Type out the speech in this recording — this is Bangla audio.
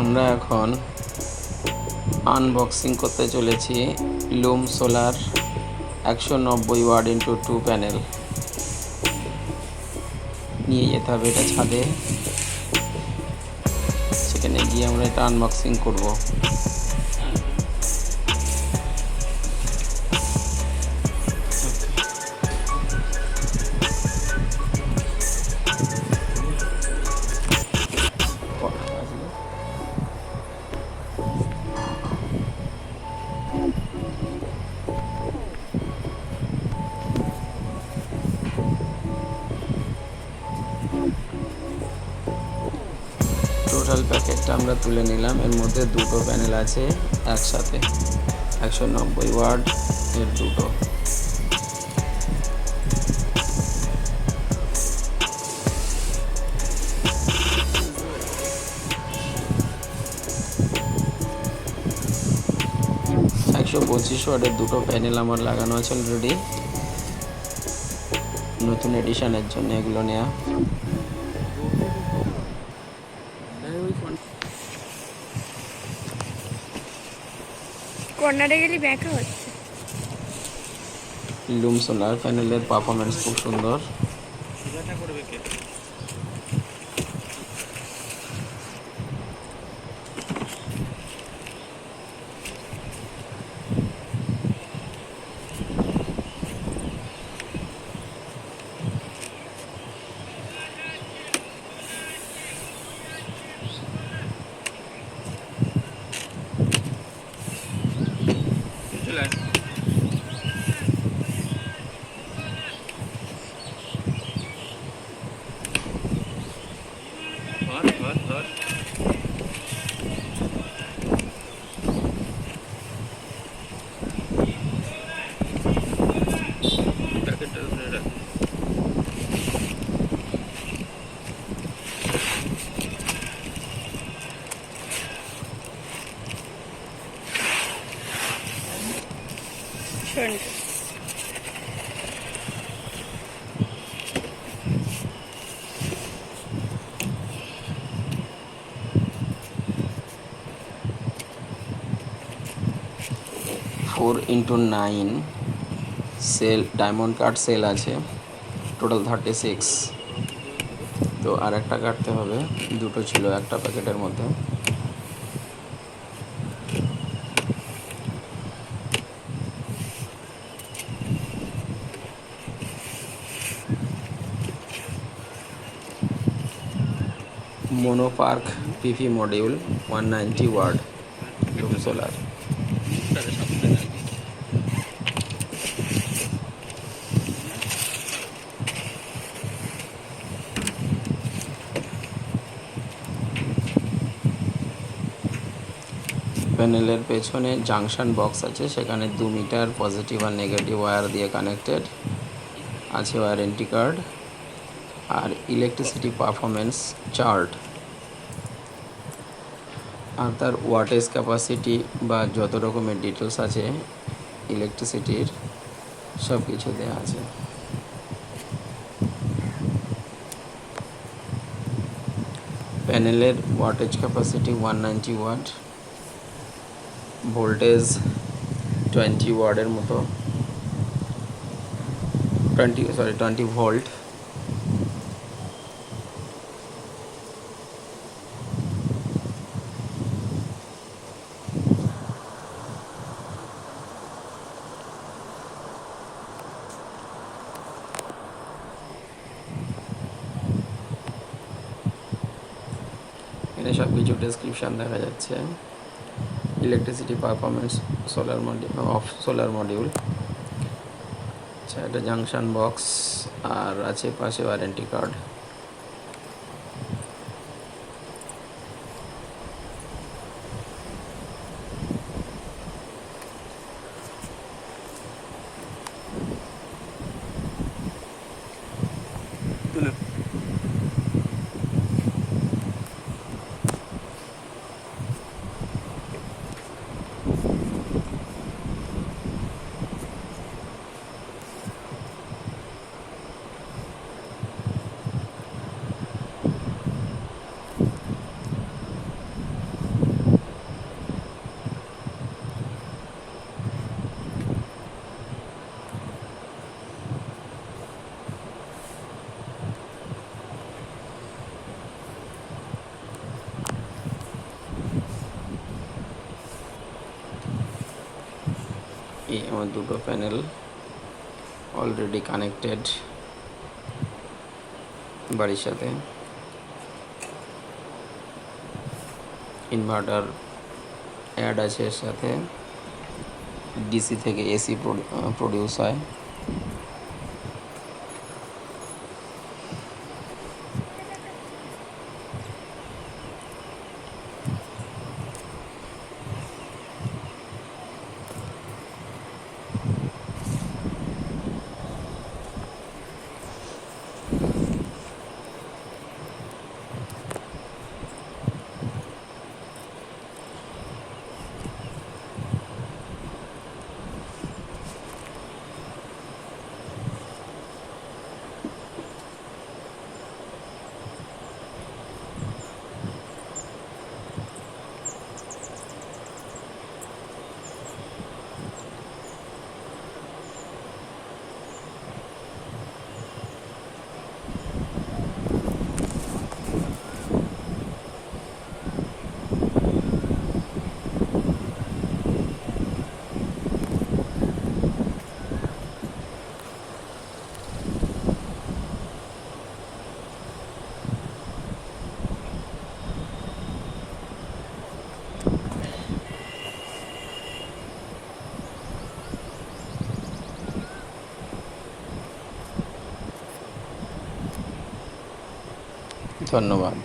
আমরা এখন আনবক্সিং করতে চলেছি লুম সোলার 190 ওয়াট ইন্টু 2 প্যানেল। নিয়ে যেতে হবে এটা ছাদে, সেখানে গিয়ে আমরা এটা আনবক্সিং করব। টোটাল প্যাকেটটা আমরা তুলে নিলাম। এর মধ্যে দুটো প্যানেল আছে একসাথে, 190 ওয়াট এর দুটো। একশো 25 ওয়াটের দুটো প্যানেল আমার লাগানো আছে অলরেডি। নতুন এডিশনের জন্য এগুলো নেওয়া। কর্নারে গেলে ব্যাকা হচ্ছে। লুম সোলার প্যানেলের পারফরমেন্স খুব সুন্দর। শোন 4x9 cell, diamond cut cell আছে, টোটাল 36। তো আর একটা কাটতে হবে, দুটো ছিল একটা প্যাকেটের মধ্যে। মোনোপার্ক পিভি মডিউল 190 ওয়াট লুম সোলার। প্যানেলের পেছনে জাংশন বক্স আছে, সেখানে 2 মিটার পজিটিভ আর নেগেটিভ ওয়্যার দিয়ে কানেক্টেড আছে, ওয়ারেন্টি কার্ড আর ইলেকট্রিসিটি পারফরমেন্স চার্ট, আর তার ওয়াটেজ ক্যাপাসিটি বা যত রকমের ডিটেলস আছে ইলেকট্রিসিটির সব কিছু দেওয়া আছে। প্যানেলের ওয়াটেজ ক্যাপাসিটি 190 ওয়াট, ভোল্টেজ 20 ওয়াটের মতো, 20 ভোল্ট। এখানে সব কিছু ডেসক্রিপশান দেখা যাচ্ছে। Electricity performance solar module, of solar module. আচ্ছা, এটা জাংশন বক্স আর আছে পাশে ওয়ারেন্টি কার্ড। এই আমার দুটো প্যানেল অলরেডি কানেক্টেড বাড়ির সাথে। ইনভার্টার অ্যাড আছে এর সাথে, ডিসি থেকে এসি প্রডিউস হয়। ধন্যবাদ।